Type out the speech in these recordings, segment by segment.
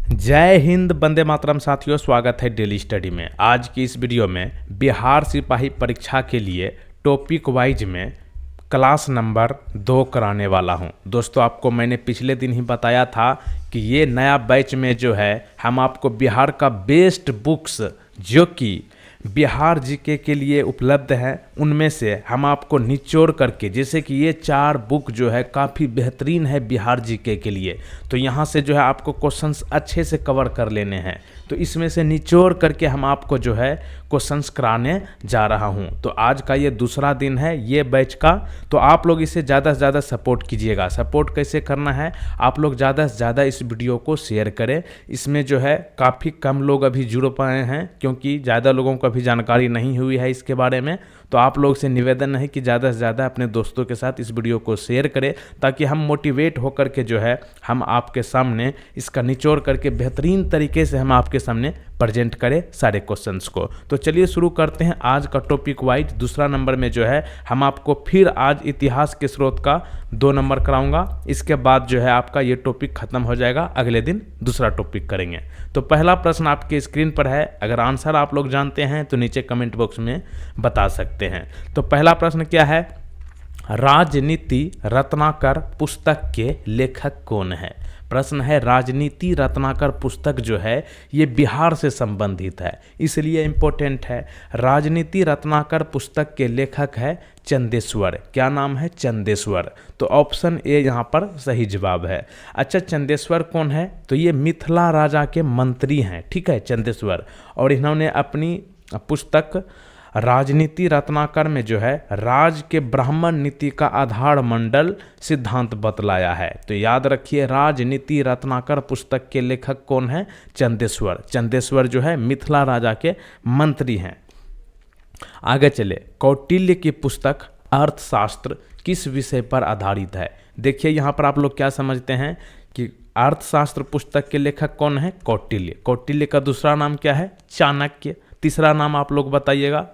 जय हिंद, वंदे मातरम। साथियों, स्वागत है डेली स्टडी में। आज की इस वीडियो में बिहार सिपाही परीक्षा के लिए टॉपिक वाइज में क्लास नंबर 2 कराने वाला हूं। दोस्तों, आपको मैंने पिछले दिन ही बताया था कि ये नया बैच में जो है हम आपको बिहार का बेस्ट बुक्स जो कि बिहार जीके के लिए उपलब्ध है उनमें से हम आपको निचोड़ करके, जैसे कि ये 4 बुक जो है काफ़ी बेहतरीन है बिहार जीके के लिए, तो यहाँ से जो है आपको क्वेश्चंस अच्छे से कवर कर लेने हैं। तो इसमें से निचोड़ करके हम आपको जो है क्वेश्चंस कराने जा रहा हूँ। तो आज का ये दूसरा दिन है ये बैच का, तो आप लोग इसे ज़्यादा से ज़्यादा सपोर्ट कीजिएगा। सपोर्ट कैसे करना है, आप लोग ज़्यादा से ज़्यादा इस वीडियो को शेयर करें। इसमें जो है काफ़ी कम लोग अभी जुड़ पाए हैं क्योंकि ज़्यादा लोगों को अभी जानकारी नहीं हुई है इसके बारे में। तो आप लोग से निवेदन है कि ज़्यादा से ज़्यादा अपने दोस्तों के साथ इस वीडियो को शेयर करें ताकि हम मोटिवेट होकर के जो है हम आपके सामने इसका निचोड़ करके बेहतरीन तरीके से हम आपके सामने प्रेजेंट करें सारे क्वेश्चंस को। तो चलिए शुरू करते हैं आज का टॉपिक वाइज। दूसरा नंबर में जो है हम आपको फिर आज इतिहास के स्रोत का 2 नंबर कराऊंगा। इसके बाद जो है आपका ये टॉपिक खत्म हो जाएगा, अगले दिन दूसरा टॉपिक करेंगे। तो पहला प्रश्न आपके स्क्रीन पर है, अगर आंसर आप लोग जानते हैं तो नीचे कमेंट बॉक्स में बता सकते हैं। तो पहला प्रश्न क्या है, राजनीति रत्नाकर पुस्तक के लेखक कौन है? प्रश्न है राजनीति रत्नाकर पुस्तक जो है ये बिहार से संबंधित है, इसलिए इम्पोर्टेंट है। राजनीति रत्नाकर पुस्तक के लेखक है चंदेश्वर। क्या नाम है? चंदेश्वर। तो ऑप्शन ए यहाँ पर सही जवाब है। अच्छा, चंदेश्वर कौन है? तो ये मिथिला राजा के मंत्री हैं, ठीक है, चंदेश्वर। और इन्होंने अपनी पुस्तक राजनीति रत्नाकर में जो है राज के ब्राह्मण नीति का आधार मंडल सिद्धांत बतलाया है। तो याद रखिए, राजनीति रत्नाकर पुस्तक के लेखक कौन है? चंदेश्वर। चंदेश्वर जो है मिथिला राजा के मंत्री हैं। आगे चले, कौटिल्य की पुस्तक अर्थशास्त्र किस विषय पर आधारित है? देखिए यहाँ पर आप लोग क्या समझते हैं कि अर्थशास्त्र पुस्तक के लेखक कौन है? कौटिल्य। कौटिल्य का दूसरा नाम क्या है? चाणक्य। तीसरा नाम आप लोग बताइएगा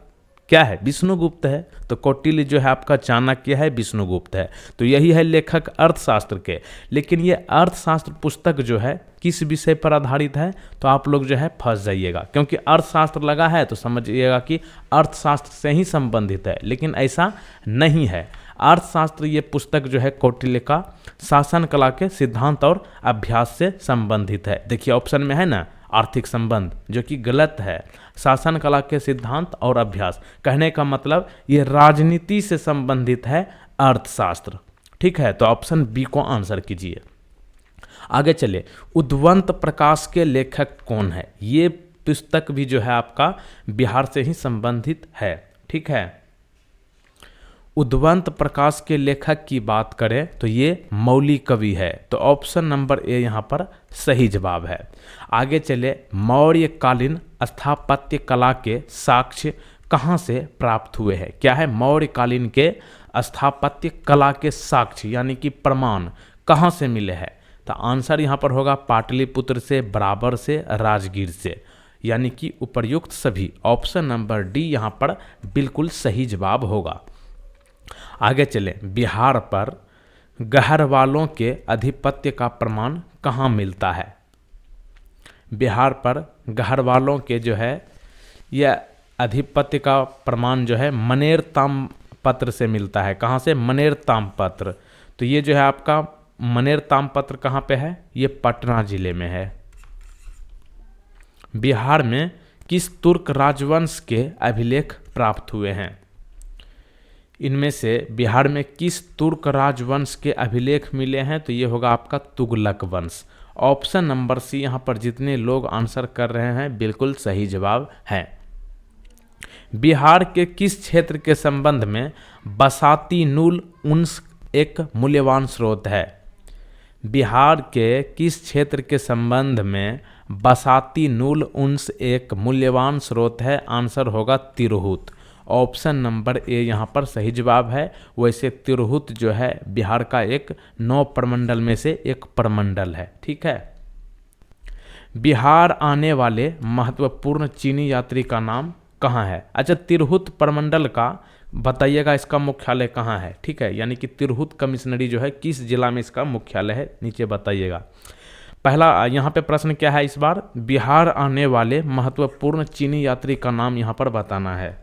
क्या है? विष्णुगुप्त है। तो कौटिल्य जो है आपका चाणक्य है, विष्णुगुप्त है। तो यही है लेखक अर्थशास्त्र के। लेकिन ये अर्थशास्त्र पुस्तक जो है किस विषय पर आधारित है? तो आप लोग जो है फंस जाइएगा, क्योंकि अर्थशास्त्र लगा है तो समझिएगा कि अर्थशास्त्र से ही संबंधित है, लेकिन ऐसा नहीं है। अर्थशास्त्र ये पुस्तक जो है कौटिल्य का शासन कला के सिद्धांत और अभ्यास से संबंधित है। देखिए ऑप्शन में है ना आर्थिक संबंध, जो कि गलत है। शासन कला के सिद्धांत और अभ्यास कहने का मतलब ये राजनीति से संबंधित है अर्थशास्त्र, ठीक है। तो ऑप्शन बी को आंसर कीजिए। आगे चले, उद्वंत प्रकाश के लेखक कौन है? ये पुस्तक भी जो है आपका बिहार से ही संबंधित है, ठीक है। उद्वंत प्रकाश के लेखक की बात करें तो ये मौली कवि है। तो ऑप्शन नंबर ए यहाँ पर सही जवाब है। आगे चले, मौर्यकालीन स्थापत्य कला के साक्ष्य कहाँ से प्राप्त हुए हैं? क्या है? मौर्यकालीन के स्थापत्य कला के साक्ष्य यानी कि प्रमाण कहाँ से मिले हैं? तो आंसर यहाँ पर होगा पाटलिपुत्र से, बराबर से, राजगीर से, यानी कि उपर्युक्त सभी। ऑप्शन नंबर डी यहाँ पर बिल्कुल सही जवाब होगा। आगे चलें, बिहार पर गहरवालों के आधिपत्य का प्रमाण कहाँ मिलता है? बिहार पर गहरवालों के जो है यह आधिपत्य का प्रमाण जो है मनेर ताम्रपत्र से मिलता है। कहाँ से? मनेर ताम्रपत्र। तो ये जो है आपका मनेर ताम्रपत्र कहाँ पे है? ये पटना जिले में है। बिहार में किस तुर्क राजवंश के अभिलेख प्राप्त हुए हैं? इनमें से बिहार में किस तुर्क राजवंश के अभिलेख मिले हैं? तो ये होगा आपका तुगलक वंश। ऑप्शन नंबर सी यहाँ पर जितने लोग आंसर कर रहे हैं बिल्कुल सही जवाब है। बिहार के किस क्षेत्र के संबंध में बसाती नूल उन्स एक मूल्यवान स्रोत है? बिहार के किस क्षेत्र के संबंध में बसाती नूल उन्स एक मूल्यवान स्रोत है? आंसर होगा तिरहुत। ऑप्शन नंबर ए यहाँ पर सही जवाब है। वैसे तिरहुत जो है बिहार का एक 9 प्रमंडल में से एक प्रमंडल है, ठीक है। बिहार आने वाले महत्वपूर्ण चीनी यात्री का नाम कहाँ है? अच्छा, तिरहुत प्रमंडल का बताइएगा इसका मुख्यालय कहाँ है, ठीक है। यानी कि तिरहुत कमिश्नरी जो है किस जिला में इसका मुख्यालय है, नीचे बताइएगा। पहला यहाँ पे प्रश्न क्या है इस बार, बिहार आने वाले महत्वपूर्ण चीनी यात्री का नाम यहाँ पर बताना है।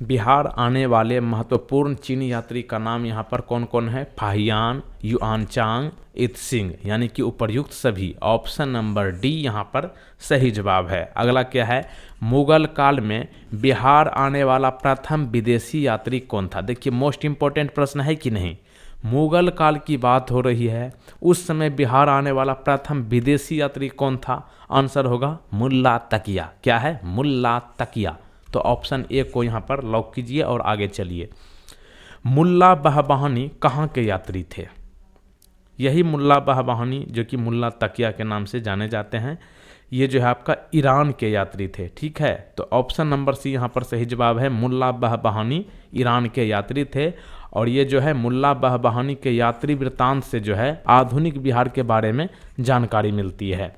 बिहार आने वाले महत्वपूर्ण चीनी यात्री का नाम यहाँ पर कौन कौन है, फाहियान, युआनचांग, इत्सिंग, यानी कि उपर्युक्त सभी। ऑप्शन नंबर डी यहाँ पर सही जवाब है। अगला क्या है, मुगल काल में बिहार आने वाला प्रथम विदेशी यात्री कौन था। देखिए मोस्ट इंपॉर्टेंट प्रश्न है कि नहीं, मुगल काल की बात हो रही है, उस समय बिहार आने वाला प्रथम विदेशी यात्री कौन था। आंसर होगा मुल्ला तकिया। क्या है, मुल्ला तकिया। तो ऑप्शन ए को यहाँ पर लॉक कीजिए और आगे चलिए। मुल्ला बहबहानी कहाँ के यात्री थे। यही मुल्ला बहबहानी जो कि मुल्ला तकिया के नाम से जाने जाते हैं, ये जो है आपका ईरान के यात्री थे। ठीक है, तो ऑप्शन नंबर सी यहाँ पर सही जवाब है। मुल्ला बहबहानी ईरान के यात्री थे और ये जो है मुल्ला बहबहानी के यात्री वृत्तांत से जो है आधुनिक बिहार के बारे में जानकारी मिलती है।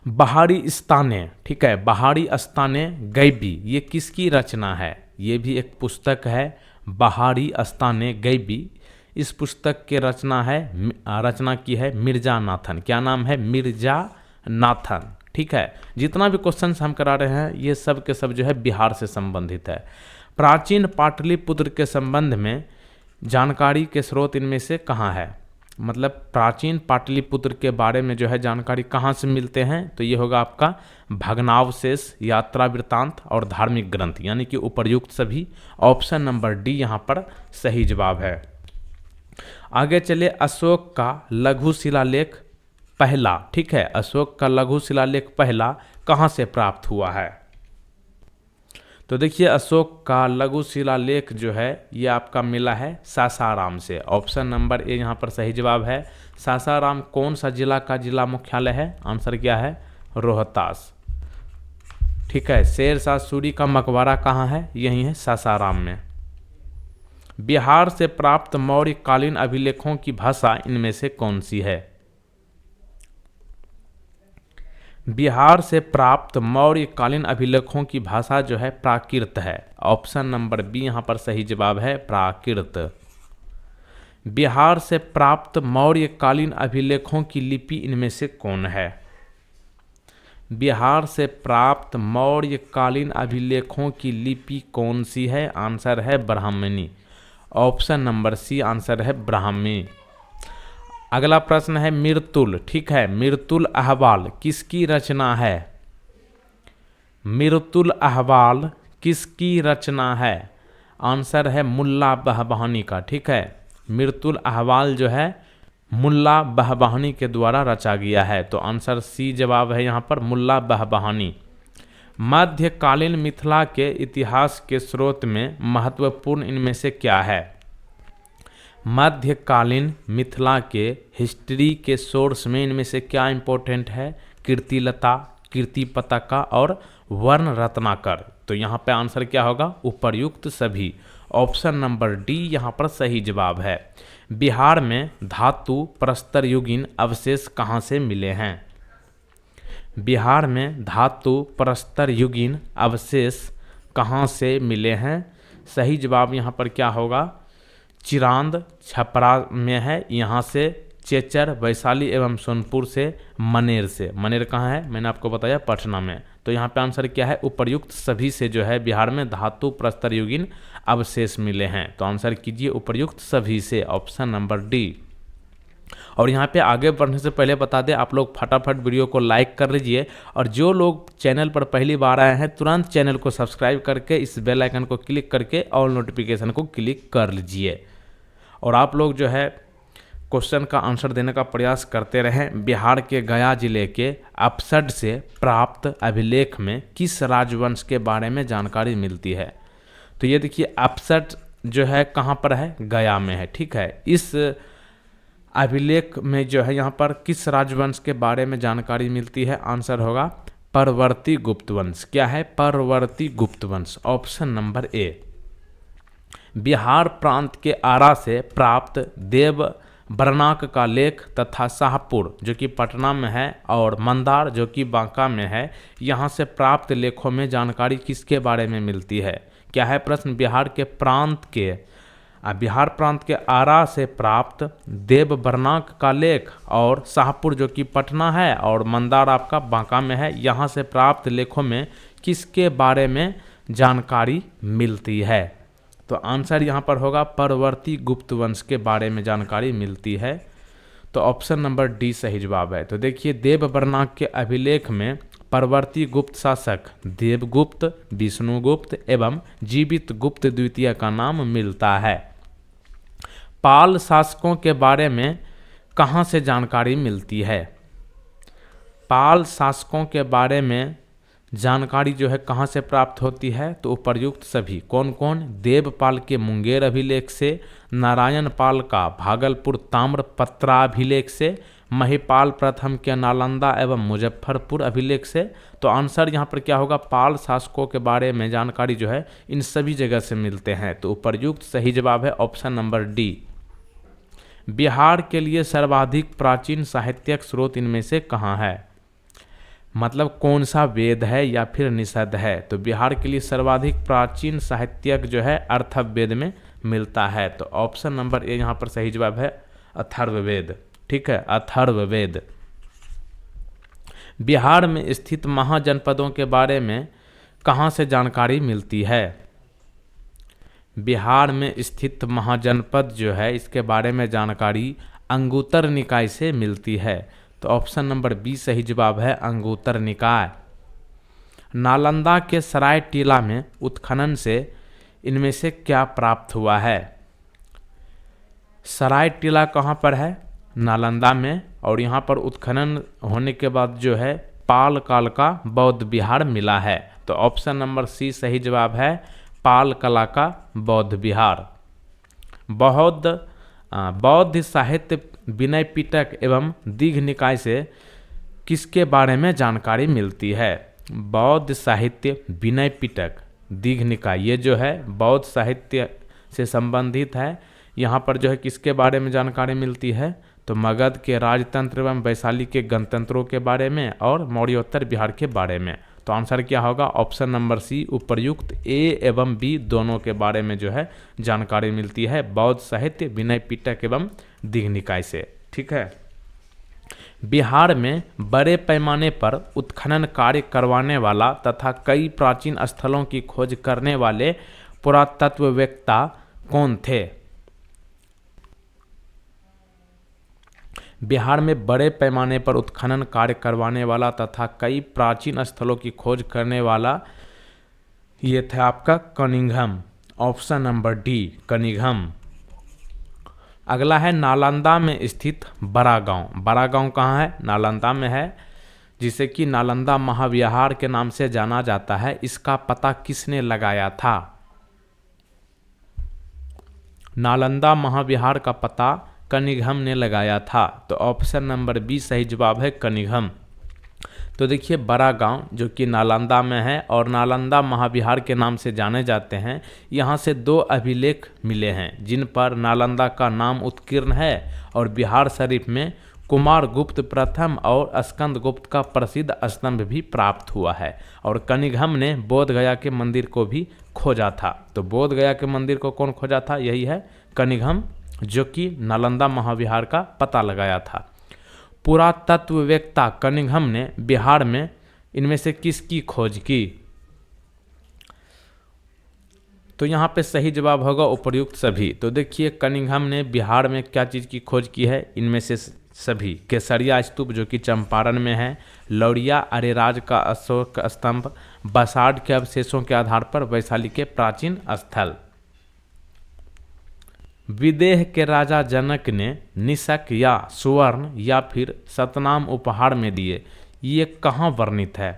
बहारी स्ताने, ठीक है, बहारी स्ताने गैबी, ये किसकी रचना है। ये भी एक पुस्तक है, बहारी स्ताने गैबी। इस पुस्तक के रचना की है मिर्जा नाथन। क्या नाम है, मिर्जा नाथन। ठीक है, जितना भी क्वेश्चन हम करा रहे हैं ये सब के सब जो है बिहार से संबंधित है। प्राचीन पाटलिपुत्र के संबंध में जानकारी के स्रोत इनमें से कहाँ है। मतलब प्राचीन पाटलिपुत्र के बारे में जो है जानकारी कहाँ से मिलते हैं, तो ये होगा आपका भग्नावशेष, यात्रा वृत्तांत और धार्मिक ग्रंथ, यानी कि उपर्युक्त सभी। ऑप्शन नंबर डी यहाँ पर सही जवाब है। आगे चले, अशोक का लघु शिलालेख पहला, ठीक है, अशोक का लघु शिलालेख पहला कहाँ से प्राप्त हुआ है। तो देखिए अशोक का लघु शिलालेख जो है ये आपका मिला है सासाराम से। ऑप्शन नंबर ए यहाँ पर सही जवाब है। सासाराम कौन सा जिला का जिला मुख्यालय है। आंसर क्या है, रोहतास। ठीक है, शेरशाह सूरी का मकबरा कहाँ है, यही है सासाराम में। बिहार से प्राप्त मौर्य कालीन अभिलेखों की भाषा इनमें से कौन सी है। बिहार से प्राप्त मौर्य कालीन अभिलेखों की भाषा जो है प्राकृत है। ऑप्शन नंबर बी यहाँ पर सही जवाब है, प्राकृत। बिहार से प्राप्त मौर्य कालीन अभिलेखों की लिपि इनमें से कौन है। बिहार से प्राप्त मौर्य कालीन अभिलेखों की लिपि कौन सी है। आंसर है ब्राह्मणी। ऑप्शन नंबर सी आंसर है ब्राह्मी। अगला प्रश्न है मिर्तुल, ठीक है, मिर्तुल अहवाल किसकी रचना है। मिर्तुल अहवाल किसकी रचना है। आंसर है मुल्ला बहबहानी का। ठीक है, मिर्तुल अहवाल जो है मुल्ला बहबहानी के द्वारा रचा गया है। तो आंसर सी जवाब है यहाँ पर, मुल्ला बहबहानी। मध्यकालीन मिथिला के इतिहास के स्रोत में महत्वपूर्ण इनमें से क्या है। मध्यकालीन मिथिला के हिस्ट्री के सोर्स में इनमें से क्या इंपॉर्टेंट है। कीर्तिलता, कीर्तिपताका और वर्ण रत्नाकर। तो यहाँ पे आंसर क्या होगा, उपर्युक्त सभी। ऑप्शन नंबर डी यहाँ पर सही जवाब है। बिहार में धातु प्रस्तर युगीन अवशेष कहाँ से मिले हैं। बिहार में धातु प्रस्तर युगीन अवशेष कहाँ से मिले हैं। सही जवाब यहाँ पर क्या होगा, चिरांद छपरा में है, यहाँ से चेचर, वैशाली एवं सोनपुर से, मनेर से। मनेर कहाँ है, मैंने आपको बताया पटना में। तो यहाँ पे आंसर क्या है, उपर्युक्त सभी से जो है बिहार में धातु प्रस्तर युगीन अवशेष मिले हैं। तो आंसर कीजिए उपर्युक्त सभी से, ऑप्शन नंबर डी। और यहाँ पे आगे बढ़ने से पहले बता दें, आप लोग फटाफट वीडियो को लाइक कर लीजिए और जो लोग चैनल पर पहली बार आए हैं तुरंत चैनल को सब्सक्राइब करके इस बेल आइकन को क्लिक करके ऑल नोटिफिकेशन को क्लिक कर लीजिए। और आप लोग जो है क्वेश्चन का आंसर देने का प्रयास करते रहें। बिहार के गया जिले के अपसड से प्राप्त अभिलेख में किस राजवंश के बारे में जानकारी मिलती है। तो ये देखिए अपसड जो है कहाँ पर है, गया में है। ठीक है, इस अभिलेख में जो है यहाँ पर किस राजवंश के बारे में जानकारी मिलती है। आंसर होगा परवर्ती गुप्त वंश। क्या है, परवर्ती गुप्त वंश। Option number A. बिहार प्रांत के आरा से प्राप्त देव बरनाक का लेख तथा शाहपुर जो कि पटना में है और मंदार जो कि बांका में है, यहाँ से प्राप्त लेखों में जानकारी किसके बारे में मिलती है। क्या है प्रश्न, बिहार के प्रांत के बिहार प्रांत के आरा से प्राप्त देवबर्नाक का लेख और शाहपुर जो कि पटना है और मंदार आपका बांका में है, यहाँ से प्राप्त लेखों में किसके बारे में जानकारी मिलती है? तो आंसर यहाँ पर होगा परवर्ती गुप्त वंश के बारे में जानकारी मिलती है। तो ऑप्शन नंबर डी सही जवाब है। तो देखिए देवबर्नाक के अभिलेख में परवर्ती गुप्त शासक देवगुप्त, विष्णुगुप्त एवं जीवित गुप्त द्वितीय का नाम मिलता है। पाल शासकों के बारे में कहाँ से जानकारी मिलती है? पाल शासकों के बारे में जानकारी जो है कहाँ से प्राप्त होती है? तो उपर्युक्त सभी कौन कौन? देवपाल के मुंगेर अभिलेख से, नारायण पाल का भागलपुर ताम्रपत्राभिलेख से, महिपाल प्रथम के नालंदा एवं मुजफ्फरपुर अभिलेख से। तो आंसर यहाँ पर क्या होगा? पाल शासकों के बारे में जानकारी जो है इन सभी जगह से मिलते हैं। तो उपर्युक्त सही जवाब है ऑप्शन नंबर डी। बिहार के लिए सर्वाधिक प्राचीन साहित्यिक स्रोत इनमें से कहाँ है? मतलब कौन सा वेद है या फिर निषद है? तो बिहार के लिए सर्वाधिक प्राचीन साहित्यिक जो है अथर्ववेद में मिलता है। तो ऑप्शन नंबर ए यहाँ पर सही जवाब है अथर्ववेद। ठीक है, अथर्ववेद। बिहार में स्थित महाजनपदों के बारे में कहाँ से जानकारी मिलती है? बिहार में स्थित महाजनपद जो है इसके बारे में जानकारी अंगुत्तर निकाय से मिलती है। तो ऑप्शन नंबर बी सही जवाब है अंगुत्तर निकाय। नालंदा के सराय टीला में उत्खनन से इनमें से क्या प्राप्त हुआ है? सराय टीला कहाँ पर है? नालंदा में। और यहाँ पर उत्खनन होने के बाद जो है पाल काल का बौद्ध विहार मिला है। तो ऑप्शन नंबर सी सही जवाब है पाल कला का बौद्ध विहार। बौद्ध साहित्य विनय पिटक एवं दीघ निकाय से किसके बारे में जानकारी मिलती है? बौद्ध साहित्य विनय पिटक दीघ निकाय ये जो है बौद्ध साहित्य से संबंधित है। यहाँ पर जो है किसके बारे में जानकारी मिलती है? तो मगध के राजतंत्र एवं वैशाली के गणतंत्रों के बारे में और मौर्योत्तर बिहार के बारे में। तो आंसर क्या होगा? ऑप्शन नंबर सी उपर्युक्त ए एवं बी दोनों के बारे में जो है जानकारी मिलती है बौद्ध साहित्य विनय पिटक एवं दीघ निकाय से। ठीक है। बिहार में बड़े पैमाने पर उत्खनन कार्य करवाने वाला तथा कई प्राचीन स्थलों की खोज करने वाले पुरातत्ववेत्ता कौन थे? बिहार में बड़े पैमाने पर उत्खनन कार्य करवाने वाला तथा कई प्राचीन स्थलों की खोज करने वाला ये था आपका Cunningham. Option number D Cunningham. अगला है नालंदा में स्थित बड़ा गांव। बड़ा गांव कहाँ है? नालंदा में है, जिसे कि नालंदा महाविहार के नाम से जाना जाता है। इसका पता किसने लगाया था? नालंदा महाविहार का पता कनिंघम ने लगाया था। तो ऑप्शन नंबर बी सही जवाब है कनिंघम। तो देखिए बड़ा गांव जो कि नालंदा में है और नालंदा महाविहार के नाम से जाने जाते हैं। यहाँ से 2 अभिलेख मिले हैं जिन पर नालंदा का नाम उत्कीर्ण है और बिहार शरीफ में कुमार गुप्त प्रथम और स्कंद गुप्त का प्रसिद्ध स्तंभ भी प्राप्त हुआ है। और कनिंघम ने बोध गया के मंदिर को भी खोजा था। तो बोध गया के मंदिर को कौन खोजा था? यही है कनिंघम, जो कि नालंदा महाविहार का पता लगाया था। पुरातत्ववेत्ता कनिंघम ने बिहार में इनमें से किसकी खोज की? तो यहाँ पे सही जवाब होगा उपर्युक्त सभी। तो देखिए कनिंघम ने बिहार में क्या चीज़ की खोज की है? इनमें से सभी केसरिया स्तूप जो कि चंपारण में है, लौरिया अरेराज का अशोक स्तंभ, बसाड के अवशेषों के आधार पर वैशाली के प्राचीन स्थल। विदेह के राजा जनक ने निषक या सुवर्ण या फिर सतनाम उपहार में दिए, ये कहाँ वर्णित है?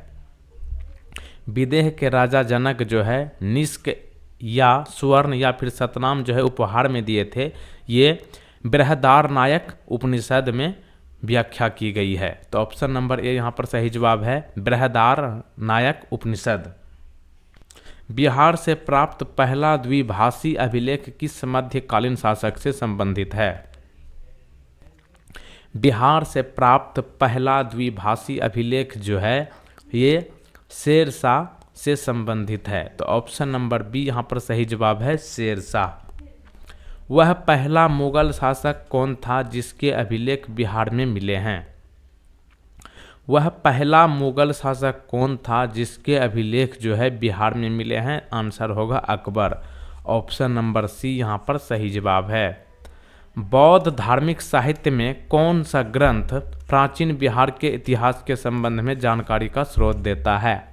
विदेह के राजा जनक जो है निष्क या सुवर्ण या फिर सतनाम जो है उपहार में दिए थे, ये बृहदारण्यक उपनिषद में व्याख्या की गई है। तो ऑप्शन नंबर ए यहाँ पर सही जवाब है बृहदारण्यक उपनिषद। बिहार से प्राप्त पहला द्विभाषी अभिलेख किस मध्यकालीन शासक से संबंधित है? बिहार से प्राप्त पहला द्विभाषी अभिलेख जो है ये शेरशाह से संबंधित है। तो ऑप्शन नंबर बी यहाँ पर सही जवाब है शेरशाह। वह पहला मुगल शासक कौन था जिसके अभिलेख बिहार में मिले हैं? वह पहला मुगल शासक कौन था जिसके अभिलेख जो है बिहार में मिले हैं? आंसर होगा अकबर। ऑप्शन नंबर सी यहाँ पर सही जवाब है। बौद्ध धार्मिक साहित्य में कौन सा ग्रंथ प्राचीन बिहार के इतिहास के संबंध में जानकारी का स्रोत देता है?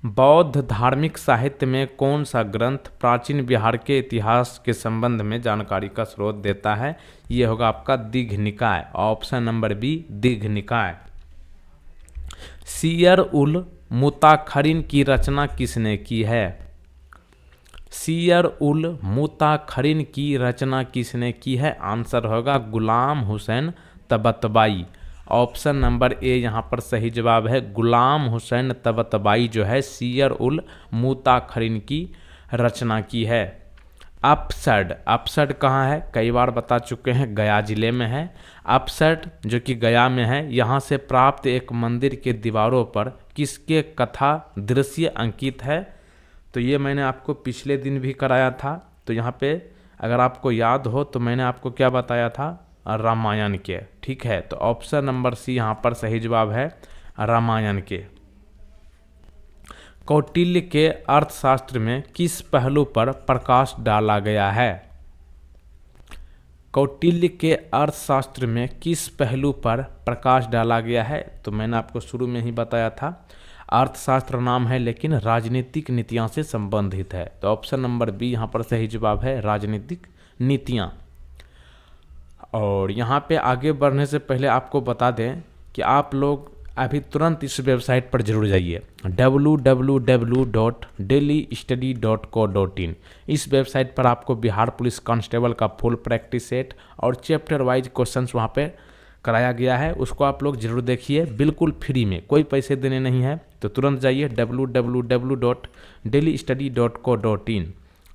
बौद्ध धार्मिक साहित्य में कौन सा ग्रंथ प्राचीन बिहार के इतिहास के संबंध में जानकारी का स्रोत देता है? ये होगा आपका दीघ निकाय। ऑप्शन नंबर बी दीघ निकाय। सियर उल मुताखरिन की रचना किसने की है? सियर उल मुताखरिन की रचना किसने की है? आंसर होगा Ghulam Hussain तबतबाई। Option number A यहाँ पर सही जवाब है। गुलाम हुसैन तबतबाई जो है सियर उल मुताखरिन की रचना की है। अपसड, अपसड कहाँ है? कई बार बता चुके हैं, गया जिले में है। अपसड जो कि गया में है, यहाँ से प्राप्त एक मंदिर के दीवारों पर किसके कथा दृश्य अंकित है? तो ये मैंने आपको पिछले दिन भी कराया था। तो यहाँ पे अगर आपको याद हो तो मैंने आपको क्या बताया था? रामायण के। ठीक है, तो ऑप्शन नंबर सी यहाँ पर सही जवाब है, रामायण के। कौटिल्य के अर्थशास्त्र में किस पहलू पर प्रकाश डाला गया है? कौटिल्य के अर्थशास्त्र में किस पहलू पर प्रकाश डाला गया है? तो मैंने आपको शुरू में ही बताया था, अर्थशास्त्र नाम है लेकिन राजनीतिक नीतियां से संबंधित है। तो ऑप्शन नंबर बी यहाँ पर सही जवाब है, राजनीतिक नीतियां। और यहाँ पे आगे बढ़ने से पहले आपको बता दें कि आप लोग अभी तुरंत इस वेबसाइट पर जरूर जाइए, www.delhistudy.co.in। इस वेबसाइट पर आपको बिहार पुलिस कांस्टेबल का फुल प्रैक्टिस सेट और चैप्टर वाइज क्वेश्चंस वहाँ पे कराया गया है, उसको आप लोग जरूर देखिए, बिल्कुल फ्री में, कोई पैसे देने नहीं है। तो तुरंत जाइए www.delhistudy.co.in।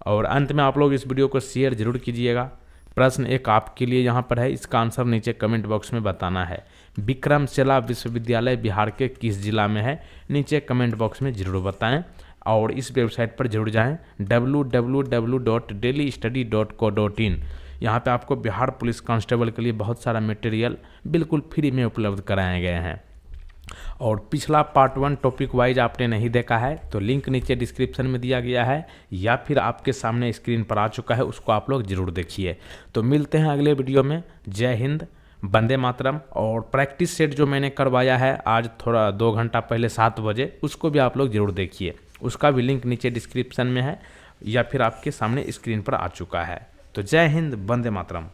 और अंत में आप लोग इस वीडियो को शेयर जरूर कीजिएगा। प्रश्न एक आपके लिए यहाँ पर है, इसका आंसर नीचे कमेंट बॉक्स में बताना है। विक्रमशिला विश्वविद्यालय बिहार के किस जिला में है? नीचे कमेंट बॉक्स में जरूर बताएं। और इस वेबसाइट पर जरूर जाएं, www.delhistudy.co.in। यहाँ पे आपको बिहार पुलिस कांस्टेबल के लिए बहुत सारा मटेरियल बिल्कुल फ्री में उपलब्ध कराए गए हैं। और पिछला पार्ट 1 टॉपिक वाइज आपने नहीं देखा है तो लिंक नीचे डिस्क्रिप्शन में दिया गया है या फिर आपके सामने स्क्रीन पर आ चुका है, उसको आप लोग जरूर देखिए। तो मिलते हैं अगले वीडियो में। जय हिंद, वंदे मातरम। और प्रैक्टिस सेट जो मैंने करवाया है आज थोड़ा 2 घंटा पहले 7 बजे, उसको भी आप लोग जरूर देखिए, उसका भी लिंक नीचे डिस्क्रिप्शन में है या फिर आपके सामने स्क्रीन पर आ चुका है। तो जय हिंद, वंदे मातरम।